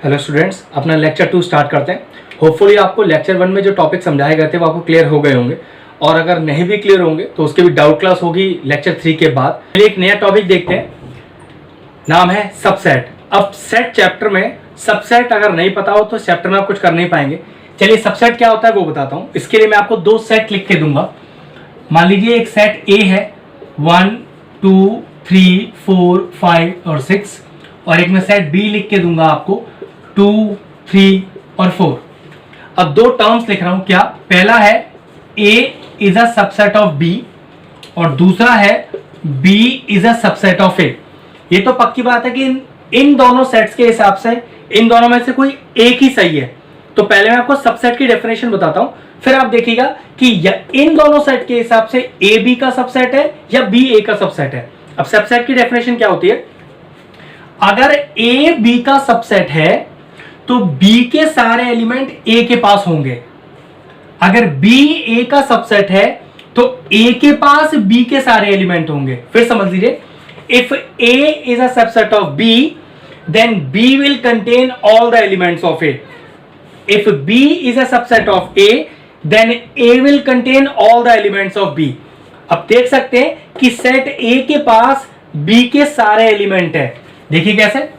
Hello students, अपना lecture 2 start करते हैं। होपफुली आपको लेक्चर 1 में जो टॉपिक समझाए गए थे वो आपको क्लियर हो गए होंगे, और अगर नहीं भी क्लियर होंगे तो उसके भी डाउट क्लास होगी लेक्चर 3 के बाद। चलिए एक नया टॉपिक देखते हैं, नाम है सबसेट। अब सेट चैप्टर में सबसेट अगर नहीं पता हो तो चैप्टर में आप कुछ कर नहीं पाएंगे। चलिए सबसेट क्या होता है वो बताता हूँ। इसके लिए मैं आपको 2 सेट लिख के दूंगा। मान लीजिए एक सेट ए है 1 2 3 4 5 और 6, और एक मैं सेट बी लिख के दूंगा आपको 2 3 और 4। अब 2 टर्म्स लिख रहा हूं। क्या पहला है A is a subset of B और दूसरा है B is a subset of A। ये तो पक्की बात है कि इन दोनों सेट्स के हिसाब से इन दोनों में से कोई एक ही सही है। तो पहले मैं आपको सबसेट की डेफिनेशन बताता हूं, फिर आप देखिएगा कि इन दोनों सेट के हिसाब से A B का सबसेट है या B A का सबसेट है। अब सबसेट की डेफिनेशन क्या होती है? अगर A B का सबसेट है तो B के सारे एलिमेंट A के पास होंगे। अगर B A का सबसेट है तो A के पास B के सारे एलिमेंट होंगे। फिर समझ लीजिए, if A is a subset of B then B will contain all the elements of A. If B is a subset of A then A will contain all the elements of B. अब देख सकते हैं कि set A के पास B के सारे element है। देखिए कैसे,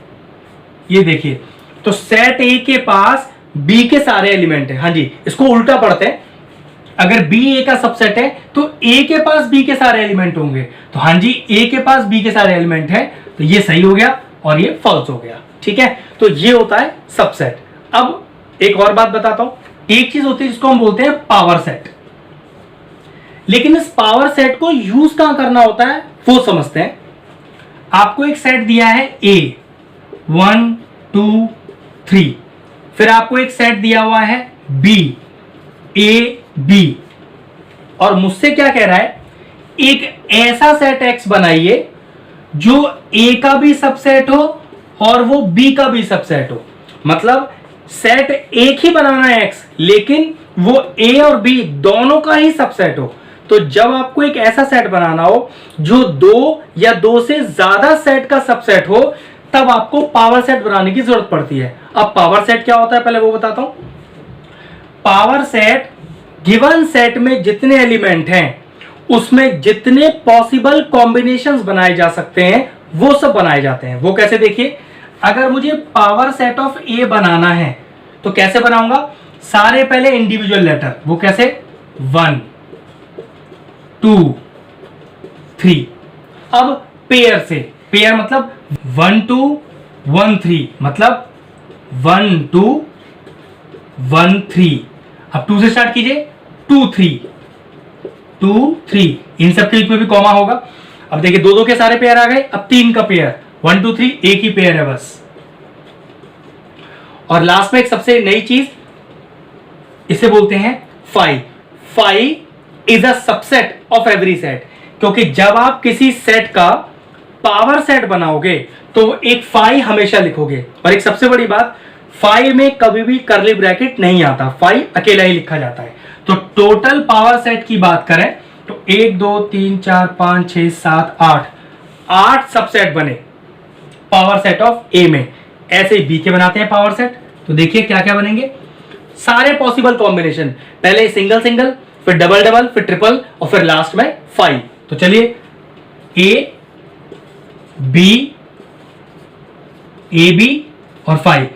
ये देखिए, तो सेट ए के पास बी के सारे एलिमेंट है। हाँ जी, इसको उल्टा पढ़ते हैं। अगर बी ए का सबसेट है तो ए के पास बी के सारे एलिमेंट होंगे। तो हाँ जी, ए के पास बी के सारे एलिमेंट है, तो ये सही हो गया और ये फॉल्स हो गया। ठीक है, तो ये होता है सबसेट। अब एक और बात बताता हूं। एक चीज होती है जिसको हम बोलते हैं पावर सेट, लेकिन इस पावर सेट को यूज कहां करना होता है वो समझते हैं। आपको एक सेट दिया है ए 1 2 3, फिर आपको एक सेट दिया हुआ है बी ए बी, और मुझसे क्या कह रहा है, एक ऐसा सेट एक्स बनाइए जो ए का भी सबसेट हो और वो बी का भी सबसेट हो। मतलब सेट एक ही बनाना है एक्स, लेकिन वो ए और बी दोनों का ही सबसेट हो। तो जब आपको एक ऐसा सेट बनाना हो जो 2 या 2 से ज्यादा सेट का सबसेट हो, तब आपको पावर सेट बनाने की जरूरत पड़ती है। अब पावर सेट क्या होता है पहले वो बताता हूं। पावर सेट गिवन सेट में जितने एलिमेंट हैं उसमें जितने पॉसिबल कॉम्बिनेशंस बनाए जा सकते हैं वो सब बनाए जाते हैं। वो कैसे, देखिए, अगर मुझे पावर सेट ऑफ ए बनाना है तो कैसे बनाऊंगा? सारे पहले इंडिविजुअल लेटर, वो कैसे, 1 2 3। अब पेयर से, पेयर मतलब 1 2 1 3, मतलब 1 2 1 3। अब 2 से स्टार्ट कीजिए, 2 3 2 3, इन सब के बीच में भी कॉमा होगा। अब देखिए 2 2 के सारे पेयर आ गए। अब 3 का पेयर 1 2 3, एक ही पेयर है बस। और लास्ट में एक सबसे नई चीज, इसे बोलते हैं 5। 5 is a subset of every set, क्योंकि जब आप किसी सेट का पावर सेट बनाओगे तो एक 5 हमेशा लिखोगे। और एक सबसे बड़ी बात, 5 में कभी भी करली ब्रैकेट नहीं आता, 5 अकेला ही लिखा जाता है। तो टोटल पावर सेट की बात करें तो 1 2 3 4 5 6 7 8 सबसेट बने पावर सेट ऑफ ए में। ऐसे ही बी के बनाते हैं पावर सेट। तो देखिए क्या क्या बनेंगे, सारे पॉसिबल कॉम्बिनेशन, पहले सिंगल सिंगल, फिर डबल डबल, फिर ट्रिपल, और फिर लास्ट में 5। तो चलिए, ए बी ए बी और 5।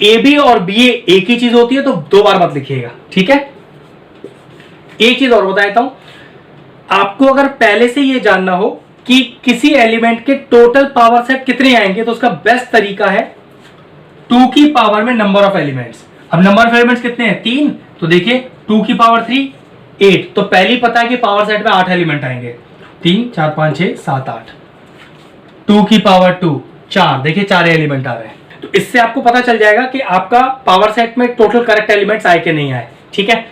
ए बी और बी एक ही चीज होती है, तो 2 बार मत लिखिएगा, ठीक है। एक चीज और बता देता हूं, आपको अगर पहले से ये जानना हो कि किसी एलिमेंट के टोटल पावर सेट कितने आएंगे, तो उसका बेस्ट तरीका है 2 की पावर में नंबर ऑफ एलिमेंट्स। अब नंबर ऑफ एलिमेंट्स कितने हैं? 3। तो देखिए 2 की पावर 3 8, तो पहले ही पता है कि पावर सेट में 8 एलिमेंट आएंगे। 3 4 5 6 7 8। 2 की पावर 2 4, देखिए 4 एलिमेंट आ रहे हैं। तो इससे आपको पता चल जाएगा कि आपका पावर सेट में टोटल करेक्ट एलिमेंट्स आए कि नहीं आए, ठीक है।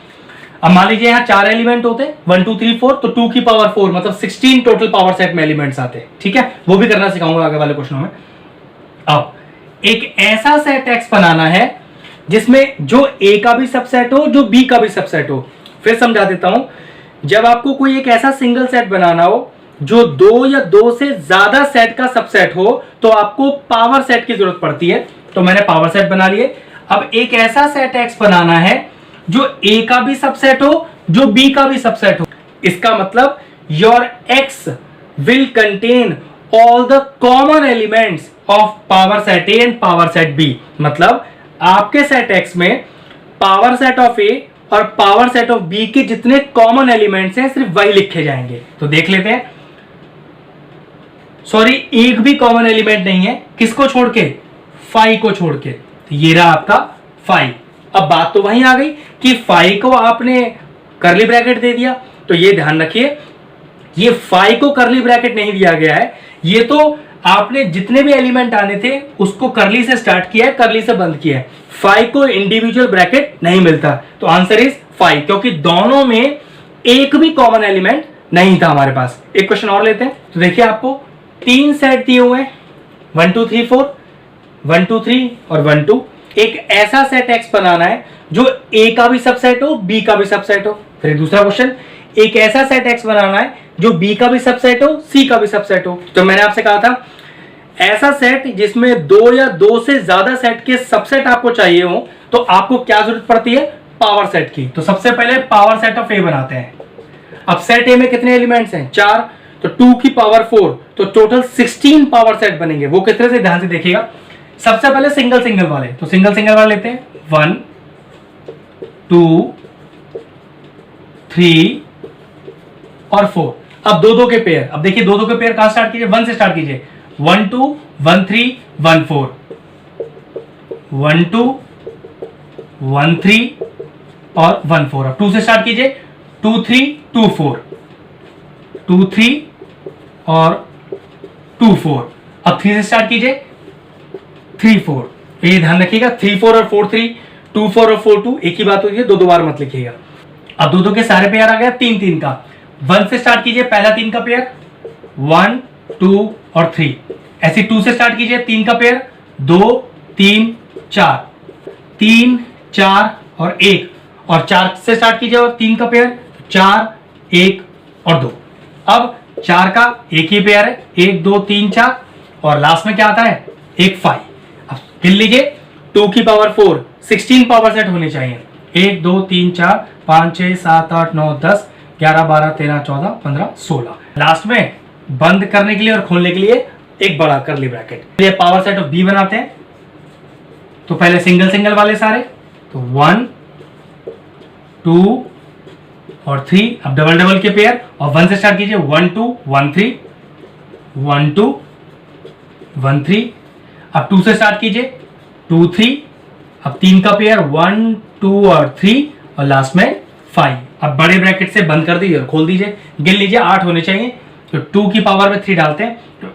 अब मान लीजिए यहाँ 4 एलिमेंट होते, 1 2 3 4, तो 2 की पावर 4 मतलब 16 टोटल पावर सेट में एलिमेंट्स आते, ठीक है। वो भी करना सिखाऊंगा आगे वाले क्वेश्चनों में। अब एक ऐसा सेट एक्स बनाना है जिसमें जो ए का भी सबसेट हो, जो बी का भी सबसेट हो। फिर समझा देता हूं, जब आपको कोई एक ऐसा सिंगल सेट बनाना हो जो 2 या 2 से ज्यादा सेट का सबसेट हो, तो आपको पावर सेट की जरूरत पड़ती है। तो मैंने पावर सेट बना लिए। अब एक ऐसा सेट एक्स बनाना है जो ए का भी सबसेट हो, जो बी का भी सबसेट हो। इसका मतलब your X will contain all the common elements of power set A and power set B. मतलब आपके सेट एक्स में पावर सेट ऑफ ए और पावर सेट ऑफ बी के जितने कॉमन एलिमेंट्स हैं सिर्फ वही लिखे जाएंगे। तो देख लेते हैं। सॉरी, एक भी कॉमन एलिमेंट नहीं है, किसको छोड़ के? फाई को छोड़ के। तो ये रहा आपका फाई। अब बात तो वहीं आ गई कि फाई को आपने करली ब्रैकेट दे दिया, तो ये ध्यान रखिए ये फाई को करली ब्रैकेट नहीं दिया गया है, ये तो आपने जितने भी एलिमेंट आने थे उसको करली से स्टार्ट किया है, करली से बंद किया है। फाई को इंडिविजुअल ब्रैकेट नहीं मिलता, तो आंसर इज फाई, क्योंकि दोनों में एक भी कॉमन एलिमेंट नहीं था हमारे पास। एक क्वेश्चन और लेते हैं। तो देखिए आपको 3 सेट दिए हुए हैं, 1 2 3 4, 1 2 3 और 1 2। एक ऐसा सेट एक्स बनाना है जो ए का भी सबसेट हो, बी का भी सबसेट हो। फिर दूसरा क्वेश्चन, एक ऐसा सेट एक्स बनाना है जो बी का भी सबसेट हो, सी का भी सबसेट हो। तो मैंने आपसे कहा था ऐसा सेट जिसमें 2 या 2 से ज्यादा सेट के सबसेट आपको चाहिए हो, तो आपको क्या जरूरत पड़ती है? पावर सेट की। तो सबसे पहले पावर सेट ऑफ ए बनाते हैं। अब सेट ए में कितने एलिमेंट्स हैं? 4, तो 2 की पावर 4, तो टोटल 16 पावर सेट बनेंगे। वो कितने से, ध्यान से देखिएगा। सबसे पहले सिंगल सिंगल वाले, तो सिंगल सिंगल वाले लेते हैं। 1 2 3 और 4। अब 2 के पेयर। अब देखिए 2 के पेयर कहां स्टार्ट कीजिए? 1 से स्टार्ट कीजिए। 1 2 1 3 1 4, 1 2 1 3 और 1 4। अब 2 से स्टार्ट कीजिए। 2 3 2 4, 2 3 और 2 4। अब 3 से स्टार्ट कीजिए। 3 4। ये ध्यान रखिएगा, 3 4 और 4 3, 2 4 और 4 2 एक ही बात होती है, 2 बार मत लिखिएगा। अब 2 के सारे पेयर आ गया। 3 3 का 1 से स्टार्ट कीजिए, पहला 3 का पेयर 1 2 और 3। ऐसे 2 से स्टार्ट कीजिए, 3 का पेयर 2 3 4, 3 4 और 1। और 4 से स्टार्ट कीजिए और 3 का पेयर 4 1 और 2। अब 4 का एक ही पेयर है, 1 2 3 4, और लास्ट में क्या आता है? एक 5। अब गिन लीजिए, 2 की पावर 4, 16 पावर सेट होने चाहिए। 1 2 3 4 5 6 7 8 9 10 11 12 13 14 15 16। लास्ट में बंद करने के लिए और खोलने के लिए एक बड़ा करली ब्रैकेट। ये पावर सेट ऑफ बी बनाते हैं। तो पहले सिंगल सिंगल वाले सारे, तो 1 2 और 3। अब डबल डबल के पेयर, और 1 से स्टार्ट कीजिए। 1 2 1 3 1 2 1 3। अब 2 से स्टार्ट कीजिए। 2 3। अब 3 का पेयर 1 2 और 3, और लास्ट में 5। अब बड़े ब्रैकेट से बंद कर दीजिए और खोल दीजिए। गिन लीजिए 8 होने चाहिए, तो 2 की पावर में 3 डालते हैं। तो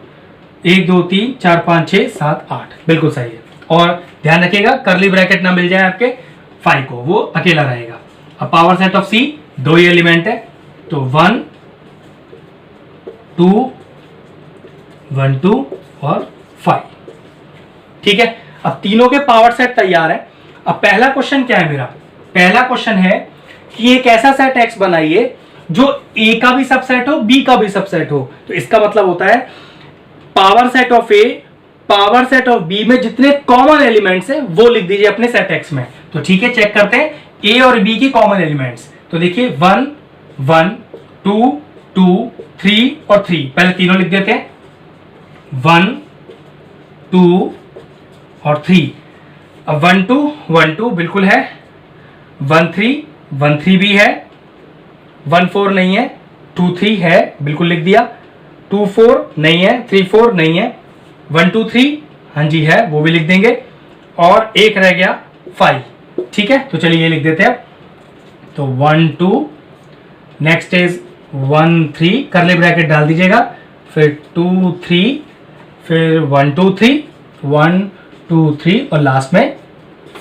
1 2 3 4 5 6 7 8, बिल्कुल सही है। और ध्यान रखिएगा करली ब्रैकेट ना मिल जाए आपके 5 को, वो अकेला रहेगा। अब पावर सेट ऑफ सी 2 ही एलिमेंट है, तो 1 2 1 2 और 5। ठीक है, अब तीनों के पावर सेट तैयार है। अब पहला क्वेश्चन क्या है मेरा? पहला क्वेश्चन है कि एक ऐसा सेट एक्स बनाइए जो ए का भी सबसेट हो, बी का भी सबसेट हो। तो इसका मतलब होता है power set of A, power set of B में जितने कॉमन एलिमेंट्स हैं वो लिख दीजिए अपने सेट एक्स में। तो ठीक है, चेक करते हैं ए और बी की कॉमन एलिमेंट्स। तो देखिए 1 1 2 2 3 और 3, पहले तीनों लिख देते हैं। 1 2 और 3। अब 1 2 1 2 बिल्कुल है, 1 3 भी है, 1 4 नहीं है, 2 3 है, बिल्कुल लिख दिया। 2 4 नहीं है, 3 4 नहीं है, 1 2 3 हाँ जी है, वो भी लिख देंगे। और एक रह गया 5। ठीक है, तो चलिए ये लिख देते हैं। तो 1 2, नेक्स्ट इज 1 3, करली ब्रैकेट डाल दीजिएगा, फिर 2 3, फिर 1 2 3 1 2 3 और लास्ट में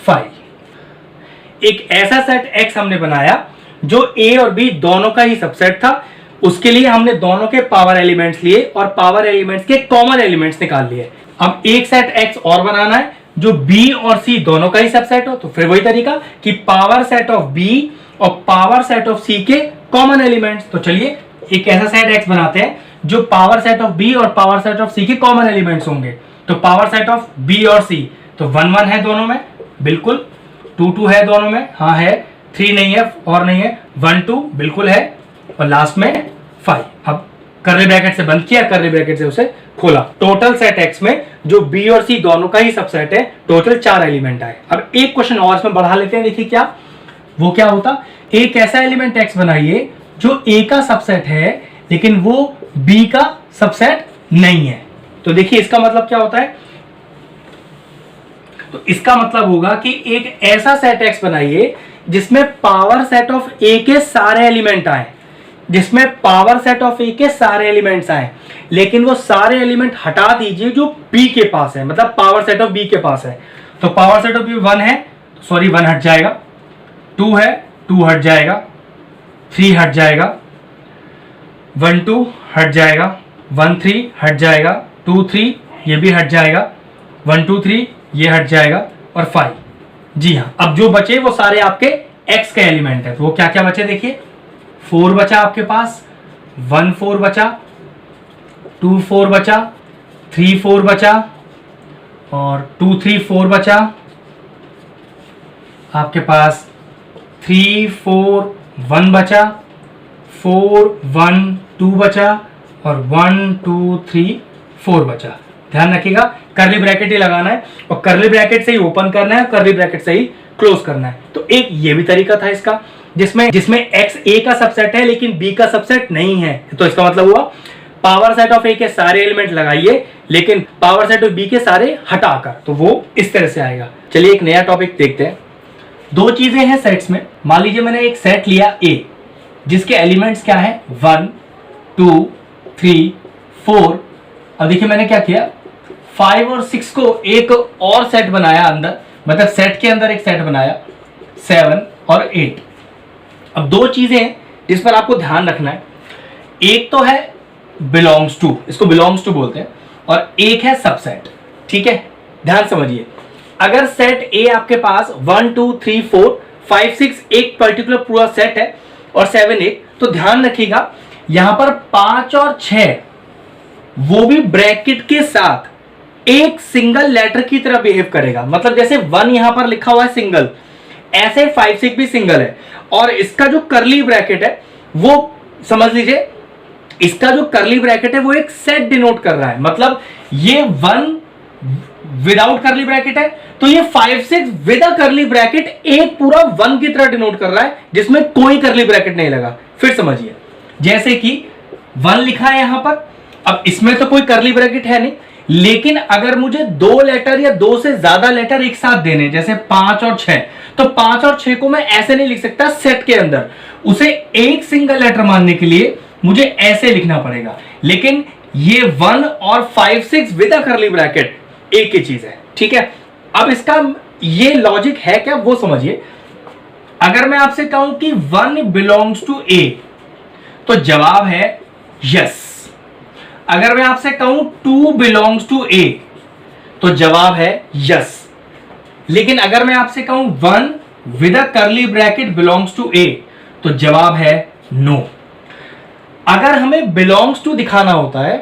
5। एक ऐसा सेट एक्स हमने बनाया जो ए और बी दोनों का ही सबसेट था। उसके लिए हमने दोनों के पावर एलिमेंट्स लिए और पावर एलिमेंट्स के कॉमन एलिमेंट्स निकाल लिए। अब एक सेट एक्स और बनाना है जो बी और सी दोनों का ही सबसेट हो। तो फिर वही तरीका कि पावर सेट ऑफ बी और पावर सेट ऑफ सी के कॉमन एलिमेंट्स। तो चलिए एक ऐसा सेट एक्स बनाते हैं जो पावर सेट ऑफ बी और पावर सेट ऑफ सी के कॉमन एलिमेंट्स होंगे। तो पावर सेट ऑफ बी और सी, तो 1 1 है दोनों में, बिल्कुल। 2 2 है दोनों में, हाँ है। 3 नहीं है और नहीं है। 1 2 बिल्कुल है, और लास्ट में 5। अब कर्ली ब्रैकेट से बंद किया, कर्ली ब्रैकेट से उसे खोला। टोटल सेट एक्स में जो बी और सी दोनों का ही सबसेट है, टोटल 4 एलिमेंट आए। अब एक क्वेश्चन और इसमें बढ़ा लेते हैं, देखिए क्या वो क्या होता। एक ऐसा एलिमेंट एक्स बनाइए जो ए का सबसेट है लेकिन वो बी का सबसेट नहीं है। तो देखिए इसका मतलब क्या होता है, तो इसका मतलब होगा कि एक ऐसा सेट एक्स बनाइए जिसमें पावर सेट ऑफ ए के सारे एलिमेंट आए, जिसमें पावर सेट ऑफ ए के सारे एलिमेंट्स आए, लेकिन वो सारे एलिमेंट हटा दीजिए जो बी के पास है, मतलब पावर सेट ऑफ बी के पास है। तो पावर सेट ऑफ बी 1 है, सॉरी 1 हट जाएगा। 2 है, 2 हट जाएगा। 3 हट जाएगा। 1 2 हट जाएगा। 1 3 हट जाएगा। 2 3 ये भी हट जाएगा। 1 2 3 ये हट जाएगा, और 5। जी हाँ, अब जो बचे वो सारे आपके एक्स के एलिमेंट है। तो वो क्या क्या बचे देखिए, 4 बचा आपके पास, 1 4 बचा, 2 4 बचा, 3 4 बचा, और 2 3 4 बचा आपके पास, 3 4 1 बचा, 4 1 2 बचा, और 1 2 3 4 बचा। ध्यान रखिएगा कर्ली ब्रैकेट ही लगाना है, और कर्ली ब्रैकेट से ही ओपन करना है, कर्ली ब्रैकेट से ही क्लोज करना है। तो एक ये भी तरीका था इसका, जिसमें x a का सबसेट है लेकिन b का सबसेट नहीं है। तो इसका मतलब हुआ पावर सेट ऑफ a के सारे एलिमेंट लगाइए लेकिन पावर सेट ऑफ b के सारे हटाकर, तो वो इस तरह से आएगा। चलिए एक नया टॉपिक देखते हैं। 2 चीजें हैं सेट्स में। मान लीजिए मैंने एक सेट लिया a जिसके एलिमेंट्स क्या है, 1 2 3 4। अब देखिए मैंने क्या किया, 5 और 6 को एक और सेट बनाया अंदर, मतलब सेट के अंदर एक सेट बनाया, 7 और 8। अब 2 चीजें हैं जिस पर आपको ध्यान रखना है। एक तो है बिलोंग्स टू, इसको बिलोंग्स टू बोलते हैं, और एक है सबसेट। ठीक है, ध्यान समझिए। अगर सेट ए आपके पास 1 2 3 4 5 6 एक पर्टिकुलर पूरा सेट है, और 7 8, तो ध्यान रखिएगा यहां पर 5 और 6 वो भी ब्रैकेट के साथ एक सिंगल लेटर की तरह बिहेव करेगा। मतलब जैसे 1 यहां पर लिखा हुआ है सिंगल, ऐसे 5 6 भी सिंगल है, और इसका जो कर्ली ब्रैकेट है वो समझ लीजिए, इसका जो कर्ली ब्रैकेट है वो एक सेट डिनोट कर रहा है। मतलब ये 1 विदाउट कर्ली ब्रैकेट है, तो ये 5 6 विद अ कर्ली ब्रैकेट एक पूरा 1 की तरह डिनोट कर रहा है जिसमें कोई कर्ली ब्रैकेट नहीं लगा। फिर समझिए, जैसे कि 1 लिखा है यहां पर, अब इसमें तो कोई कर्ली ब्रैकेट है नहीं, लेकिन अगर मुझे 2 लेटर या 2 से ज्यादा लेटर एक साथ देने, जैसे 5 और 6, तो 5 और 6 को मैं ऐसे नहीं लिख सकता सेट के अंदर, उसे एक सिंगल लेटर मानने के लिए मुझे ऐसे लिखना पड़ेगा। लेकिन ये 1 और 5 6 विद अ कर्ली ब्रैकेट एक ही चीज है। ठीक है, अब इसका ये लॉजिक है क्या वो समझिए। अगर मैं आपसे कहूं कि 1 बिलोंग्स टू ए, तो जवाब है यस। अगर मैं आपसे कहूं 2 बिलोंग्स टू ए, तो जवाब है यस। लेकिन अगर मैं आपसे कहूं 1 with a curly bracket belongs to A, तो जवाब है नो। अगर हमें बिलोंग्स टू दिखाना होता है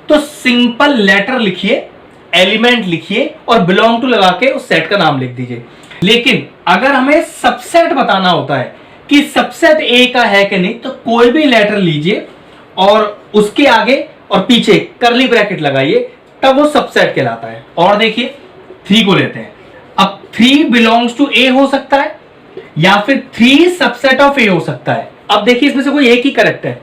तो सिंपल लेटर लिखिए, एलिमेंट लिखिए, और बिलोंग टू लगा के उस सेट का नाम लिख दीजिए। लेकिन अगर हमें सबसेट बताना होता है कि सबसेट ए का है कि नहीं, तो कोई भी लेटर लीजिए और उसके आगे और पीछे कर्ली ब्रैकेट लगाइए, तब वो सबसेट कहलाता है। और देखिए 3 को लेते हैं। अब 3 बिलोंग्स टू ए हो सकता है, या फिर 3 सबसेट ऑफ ए हो सकता है। अब देखिए इसमें से कोई एक ही करेक्ट है।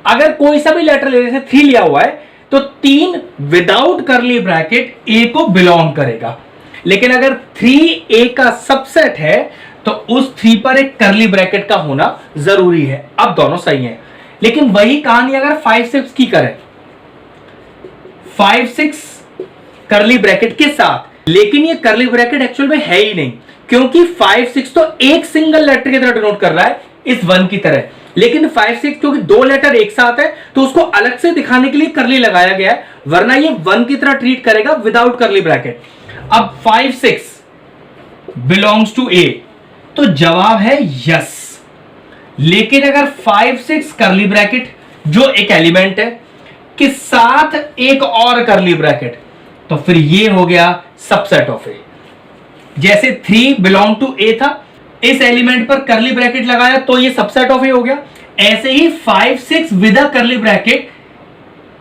अगर कोई सा भी लेटर ले, जैसे 3 लिया हुआ है, तो 3 विदाउट कर्ली ब्रैकेट ए को बिलोंग करेगा। लेकिन अगर 3 ए का सबसेट है तो उस 3 पर एक कर्ली ब्रैकेट का होना जरूरी है। अब दोनों सही हैं। लेकिन वही कहानी अगर 5 6 की करें, 5 6 कर्ली ब्रैकेट के साथ, लेकिन ये कर्ली ब्रैकेट एक्चुअल में है ही नहीं, क्योंकि 5 6 तो एक सिंगल लेटर की तरह डिनोट कर रहा है इस 1 की तरह। लेकिन 5 6 क्योंकि 2 लेटर एक साथ है, तो उसको अलग से दिखाने के लिए कर्ली लगाया गया है, वरना ये 1 की तरह ट्रीट करेगा विदाउट कर्ली ब्रैकेट। अब 5 6 बिलोंग्स टू ए, तो जवाब है यस। लेकिन अगर 5 6 कर्ली ब्रैकेट जो एक एलिमेंट है के साथ एक और कर्ली ब्रैकेट, तो फिर ये हो गया सबसेट ऑफ ए। जैसे 3 बिलोंग टू ए था, इस एलिमेंट पर करली ब्रैकेट लगाया तो ये सबसेट ऑफ ए हो गया। ऐसे ही 5 6 विद अ करली ब्रैकेट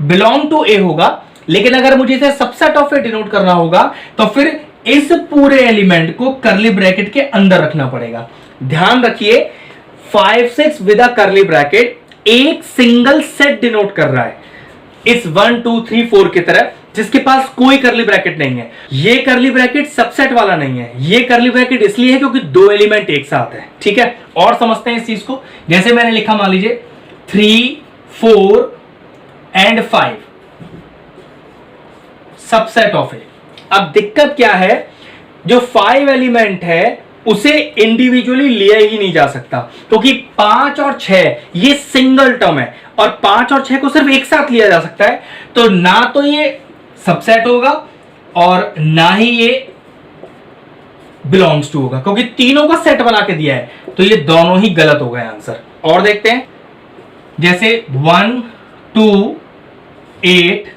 बिलोंग टू ए होगा, लेकिन अगर मुझे इसे सबसेट ऑफ ए डिनोट करना होगा तो फिर इस पूरे एलिमेंट को करली ब्रैकेट के अंदर रखना पड़ेगा। ध्यान रखिए 5 6 विद अ करली ब्रैकेट एक सिंगल सेट डिनोट कर रहा है, इस 1 2 3 4 की तरह, जिसके पास कोई करली ब्रैकेट नहीं है। ये करली ब्रैकेट सबसेट वाला नहीं है, ये करली ब्रैकेट इसलिए है क्योंकि दो एलिमेंट एक साथ है। ठीक है, और समझते हैं इस चीज को। जैसे मैंने लिखा, मान लीजिए 3 4 एंड 5 सबसेट ऑफ ए। अब दिक्कत क्या है, जो 5 एलिमेंट है उसे इंडिविजुअली लिया ही नहीं जा सकता, क्योंकि 5 और 6 ये सिंगल टर्म है और 5 और 6 को सिर्फ एक साथ लिया जा सकता है। तो ना तो ये सबसेट होगा और ना ही ये बिलोंग्स टू होगा, क्योंकि तीनों का सेट बना के दिया है, तो ये दोनों ही गलत हो गए आंसर। और देखते हैं, जैसे 1 2 8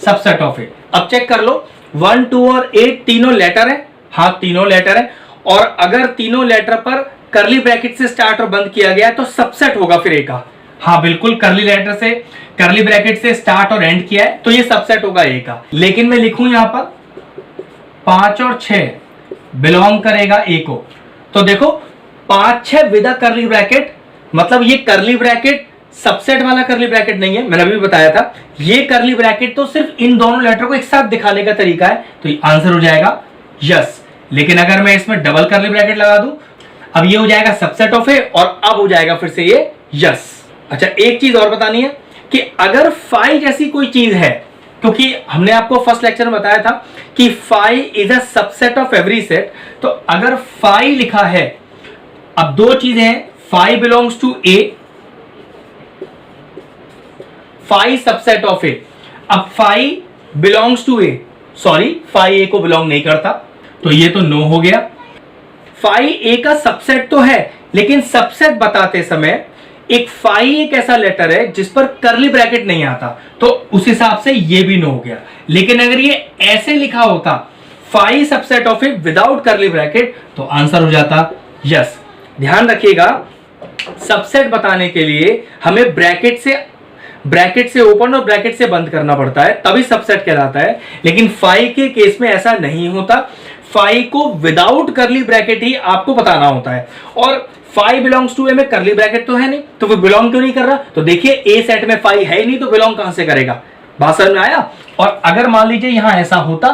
सबसेट ऑफ ए। अब चेक कर लो, 1 2 और 8 तीनों लेटर है। हाँ, तीनों लेटर है, और अगर तीनों लेटर पर करली ब्रैकेट से स्टार्ट और बंद किया गया है तो सबसेट होगा फिर ए का। हाँ बिल्कुल, करली लेटर से, करली ब्रैकेट से स्टार्ट और एंड किया है तो ये सबसेट होगा ए का। लेकिन मैं लिखूं यहां पर 5 और 6 बिलोंग करेगा ए को, तो देखो 5 6 विद अ करली ब्रैकेट, मतलब ये करली ब्रैकेट सबसेट वाला करली ब्रैकेट नहीं है, मैंने अभी बताया था। ये करली ब्रैकेट तो सिर्फ इन दोनों लेटर को एक साथ दिखाने का तरीका है, तो ये आंसर हो जाएगा यस। लेकिन अगर मैं इसमें डबल करली ब्रैकेट लगा दूं, अब ये हो जाएगा सबसेट ऑफ ए और अब हो जाएगा फिर से ये यस। अच्छा, एक चीज और बतानी है कि अगर 5 जैसी कोई चीज है, क्योंकि हमने आपको फर्स्ट लेक्चर में बताया था कि 5 is a subset of every set, तो अगर 5 लिखा है, अब दो चीजें हैं, 5 belongs to A, 5 subset of A. अब 5 belongs to A, sorry 5 A को बिलोंग नहीं करता, तो ये तो नो हो गया। 5 ए का सबसेट तो है, लेकिन सबसेट बताते समय एक 5 एक ऐसा लेटर है जिस पर करली ब्रैकेट नहीं आता, तो उस हिसाब से ये भी नो हो गया। लेकिन अगर ये ऐसे लिखा होता 5 सबसेट ऑफ ए विदाउट करली ब्रैकेट, तो आंसर हो जाता यस। ध्यान रखिएगा, सबसेट बताने के लिए हमें ब्रैकेट से ओपन और ब्रैकेट से बंद करना पड़ता है, तभी सबसेट कहलाता है। लेकिन 5 के केस में ऐसा नहीं होता, 5 को विदाउट करली ब्रैकेट ही आपको बताना होता है। और 5 बिलोंग्स टू ए में करली ब्रैकेट तो है नहीं, तो वो बिलोंग क्यों नहीं कर रहा? तो देखिए ए सेट में 5 है ही नहीं, तो बिलोंग कहां से करेगा? बात समझ में आया? और अगर मान लीजिए यहां ऐसा होता,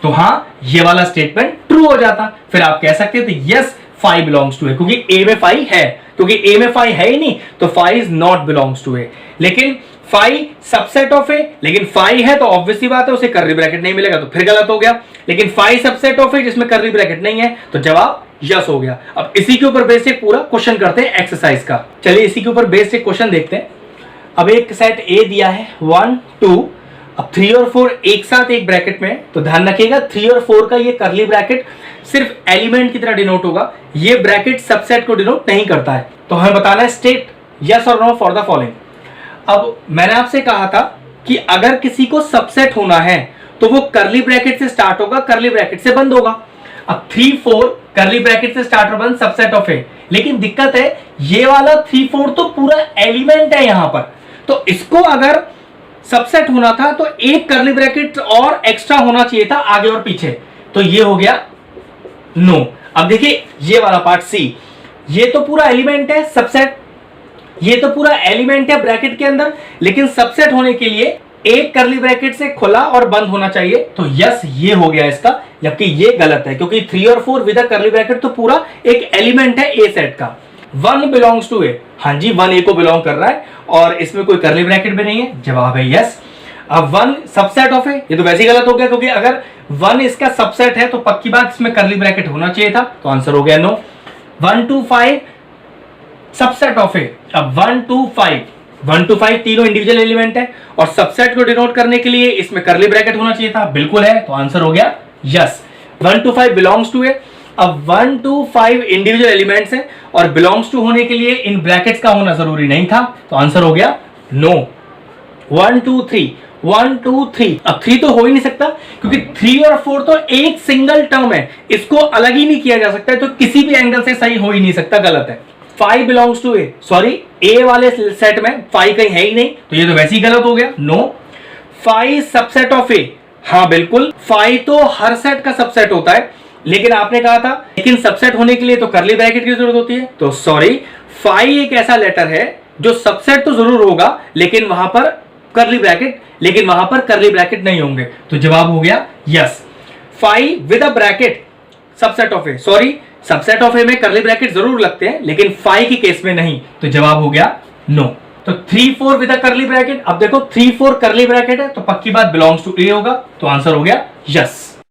तो हां ये वाला स्टेटमेंट ट्रू हो जाता, फिर आप कह सकते थे यस 5 बिलोंग्स टू ए, क्योंकि ए में 5 है, क्योंकि ए में 5 है ही नहीं, तो 5 इज नॉट बिलोंग्स टू ए। लेकिन 5 सबसेट ऑफ ए, लेकिन 5 है तो ऑब्वियसली बात है उसे करली ब्रैकेट नहीं मिलेगा, तो फिर गलत हो गया। लेकिन 5 सबसेट ऑफ ए जिसमें करली ब्रैकेट नहीं है, तो जवाब यस हो गया। अब इसी के ऊपर बेस्ड एक पूरा क्वेश्चन करते हैं एक्सरसाइज का। चलिए इसी के ऊपर बेस्ड एक क्वेश्चन देखते हैं। अब एक सेट ए दिया है 1 2, अब 3 और 4 एक साथ एक ब्रैकेट में, तो ध्यान रखिएगा 3 और 4 का ये करली ब्रैकेट सिर्फ एलिमेंट की तरह डिनोट होगा, ये ब्रैकेट सबसेट को डिनोट नहीं करता है। तो हमें बताना है स्टेट यस और नो फॉर द फॉलोइंग। अब मैंने आपसे कहा था कि अगर किसी को सबसेट होना है तो वो करली ब्रैकेट से स्टार्ट होगा, करली ब्रैकेट से बंद होगा। अब 3 4 करली ब्रैकेट से स्टार्ट और बंद सबसेट ऑफ ए, लेकिन दिक्कत है ये वाला 3 4 तो पूरा एलिमेंट है यहां पर, तो इसको अगर सबसेट होना था तो एक करली ब्रैकेट और एक्स्ट्रा होना चाहिए था आगे और पीछे, तो ये हो गया नो। अब देखिए ये वाला पार्ट सी, ये तो पूरा एलिमेंट है सबसेट, ये तो पूरा एलिमेंट है ब्रैकेट के अंदर, लेकिन सबसेट होने के लिए एक करली ब्रैकेट से खुला और बंद होना चाहिए, तो यस ये हो गया इसका, जबकि ये गलत है क्योंकि 3 और 4 विद करली ब्रैकेट तो पूरा एक एलिमेंट है ए सेट का। 1 बिलोंग्स टू ए, हाँ जी 1 ए को बिलोंग कर रहा है और इसमें कोई करली ब्रैकेट भी नहीं है, जवाब है यस। अब 1 सबसेट ऑफ ए, ये तो वैसे ही गलत हो गया क्योंकि अगर 1 इसका सबसेट है तो पक्की बात इसमें करली ब्रैकेट होना चाहिए था, तो आंसर हो गया नो। 1 2 5 सबसेट ऑफ ए, अब 1 2 5 तीनों इंडिविजुअल एलिमेंट है और सबसेट को डिनोट करने के लिए इसमें करली ब्रैकेट होना चाहिए था, बिल्कुल है, तो आंसर हो गया यस। 1 2 5 बिलोंग्स टू ए, अब 1 2 5 इंडिविजुअल एलिमेंट्स हैं और बिलोंग्स टू होने के लिए इन ब्रैकेट्स का होना जरूरी नहीं था, तो आंसर हो गया नो। 1 2 3 1 2 3, अब 3 तो हो ही नहीं सकता क्योंकि 3 और 4 तो एक सिंगल टर्म है, इसको अलग ही नहीं किया जा सकता है, तो किसी भी एंगल से सही हो ही नहीं सकता, गलत है। 5 बिलोंग्स टू ए, सॉरी ए वाले सेट में 5 कहीं है ही नहीं, तो ये तो वैसे ही गलत हो गया, नो। 5 सबसेट ऑफ ए, हाँ बिल्कुल 5 तो हर सेट का सबसेट होता है, लेकिन आपने कहा था लेकिन सबसेट होने के लिए तो करली ब्रैकेट की जरूरत होती है, तो सॉरी 5 एक ऐसा लेटर है जो सबसेट तो जरूर होगा लेकिन वहां पर करली ब्रैकेट नहीं होंगे, तो जवाब हो गया yes. 5 with a bracket subset of A, sorry subset of A में करली ब्रैकेट जरूर लगते हैं लेकिन 5 की केस में नहीं, तो जवाब हो गया नो। तो 3 4 विद अ करली ब्रैकेट, अब देखो 3 4 करली ब्रैकेट है तो पक्की बात बिलोंग्स टू ए होगा, तो आंसर हो गया यस।